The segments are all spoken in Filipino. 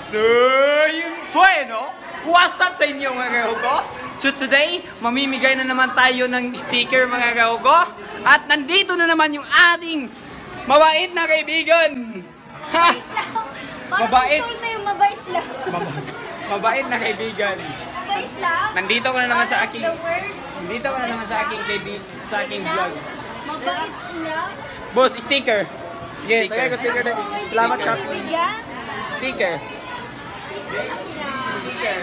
So, yun po no? What's up sa inyo mga kahugo? So today, mamimigay na naman tayo ng sticker mga kahugo. At nandito na naman yung ating mabait na kaibigan. Ha? Mabait. Mabait lang. Mabait na kaibigan. Mabait lang. Nandito ko na naman sa aking sa aking vlog. Mabait lang. Boss, sticker. Sige, tagay ko sticker din. Salamat, Shark. Sticker. Sticker.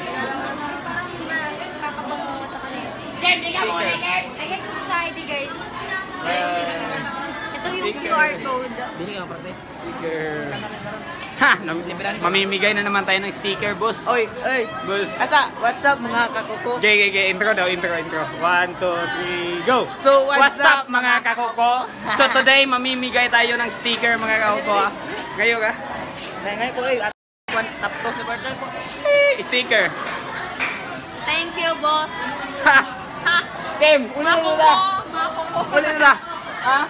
Kakabangungot ako na yun. Sticker. Lagay ko sa ID guys. Ito yung QR code. Sticker. Ha! Mamimigay na naman tayo ng sticker, boss. Oy, oy. Boss. Asa, what's up mga kakuko? Okay. Intro daw, intro. 1, 2, 3, go! So, what's up mga kakuko? So today, mamimigay tayo ng sticker mga kakuko. Ngayon ka? Ngayon ko, tap to sa partner ko. Sticker. Thank you, boss. Ha! Tim, ulit na. Ulit na. Ha?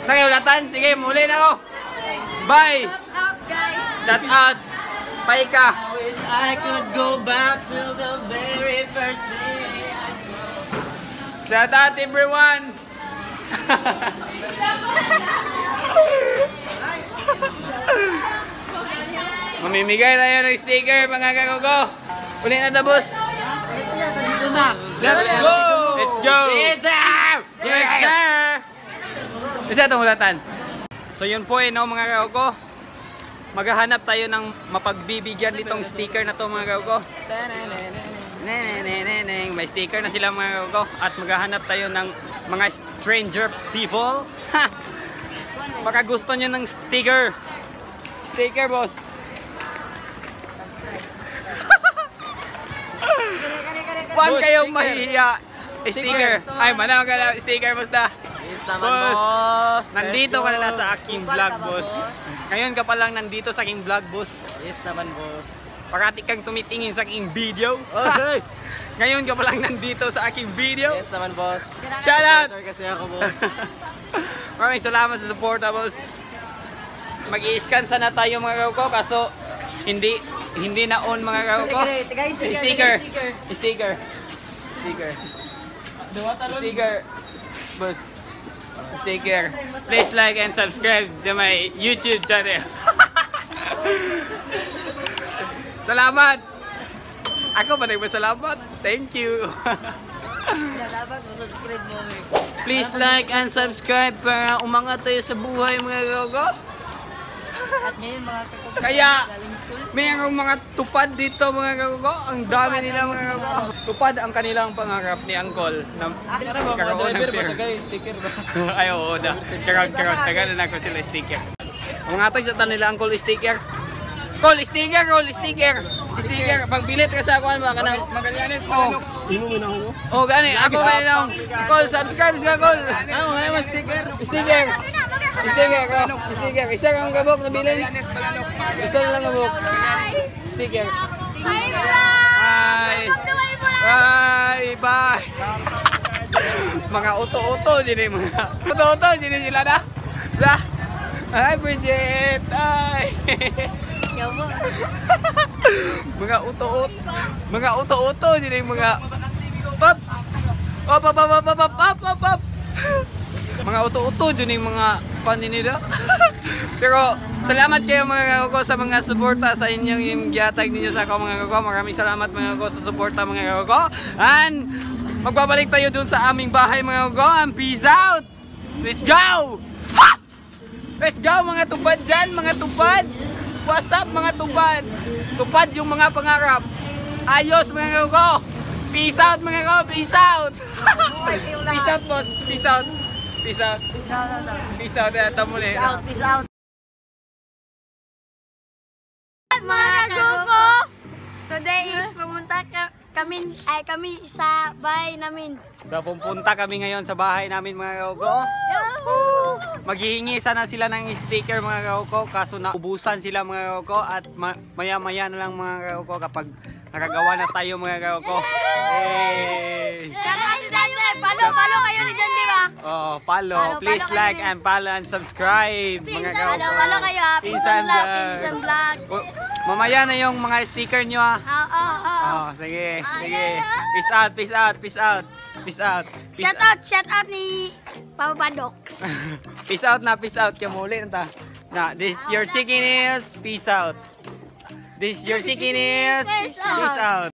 Nakiulatan? Sige, muli na ako. Bye! Shut up, guys. Shout out! Paika! I wish I could go back to the very first day. Shout out everyone! Mamimigay tayo ng sticker mga kakuko. Uli na the boss. Dito na. Let's go! Let's go! Yes, sir! Yes, sir! Isa itong ulatan. So yun po no mga kakuko. Maghahanap tayo ng mapagbibigyan nitong sticker na to mga kakuko. May sticker na sila mga kakuko. At maghahanap tayo ng mga stranger people. Ha! Baka gusto nyo ng sticker. Sticker boss. Huwag kayong mahihiya. Sticker. Ay, manang ka lang. Sticker boss na. Yes naman, boss. Nandito ka na sa aking vlog, boss. Ngayon ka pa lang nandito sa aking vlog, boss. Yes naman, boss. Parati kang tumitingin sa aking video. Okay. Ngayon ka pa lang nandito sa aking video. Yes naman, boss. Shout out! Supporter kasi ako, boss. Maraming salamat sa suporta, boss. Mag-i-scan sana tayo mga kauko, kaso hindi na on mga kauko. Sticker. Boss. Sticker. Please like and subscribe to my YouTube channel. Salamat. Ako ba nagpasalamat? Thank you. Dapat mo-subscribe mo. Please like and subscribe para umangat tayo sa buhay mga kauko. At ngayon mga kakuko, Kaya galing school. mayroong mga tupad dito mga kakuko. Ang dami nila mga kakuko. Tupad ang kanilang pangarap ni Uncle na kakaroon ng pera. Sticker ba? Ay oo na. Charot. Tagalan ako sila sticker. Mga toy sa nila Uncle sticker. Call sticker. Sticker. Pagbilit ka sa akuan mga kanang Magallanes. Imo mo na ako. Oh gani. Ako ba lang. Call subscribe sa call. Ano, may sticker. Sticker. Isa kang gabok na bilin. Isa lang gabok. Sticker. Bye. Mga uto-uto din mga. Uto-uto din sila na. Hi Bridget. Hi. Mga uto-uto din mga. Pop. Mga uto-uto din mga panin nila. Pero salamat kayo mga kakuko sa mga suporta sa inyong gihatag ninyo sa ako mga kakuko. Maraming salamat mga kakuko sa suporta mga kakuko. And magbabalik tayo dun sa aming bahay mga kakuko. And peace out! Let's go! Ha! Let's go mga tupad dyan, mga tupad! What's up mga tupad? Tupad yung mga pangarap. Ayos mga kakuko! Peace out mga kakuko! Peace out! Peace out boss! Peace out! Peace out. Peace out. Peace out. Mga kaguko, today is pumunta kami sa bahay namin. So pupunta kami ngayon sa bahay namin mga kakuko. Maghihingi sana sila ng sticker mga kakuko, kaso naubusan sila mga kakuko at maya-maya na lang mga kakuko kapag nakagawa na tayo mga kakuko. Hey! Follow kayo ni John, di ba? Oh, follow. Please like and follow and subscribe mga kakuko. Follow kayo, Pinsan Vlog. Mamaya na yung mga sticker nyo ha. Oo. Sige. Peace out, peace out, peace out. Peace out. Shout out ni Papa Docs. Peace out na, peace out. Kaya muli na ta. Na, this your chicken is peace out. This your chicken is peace out.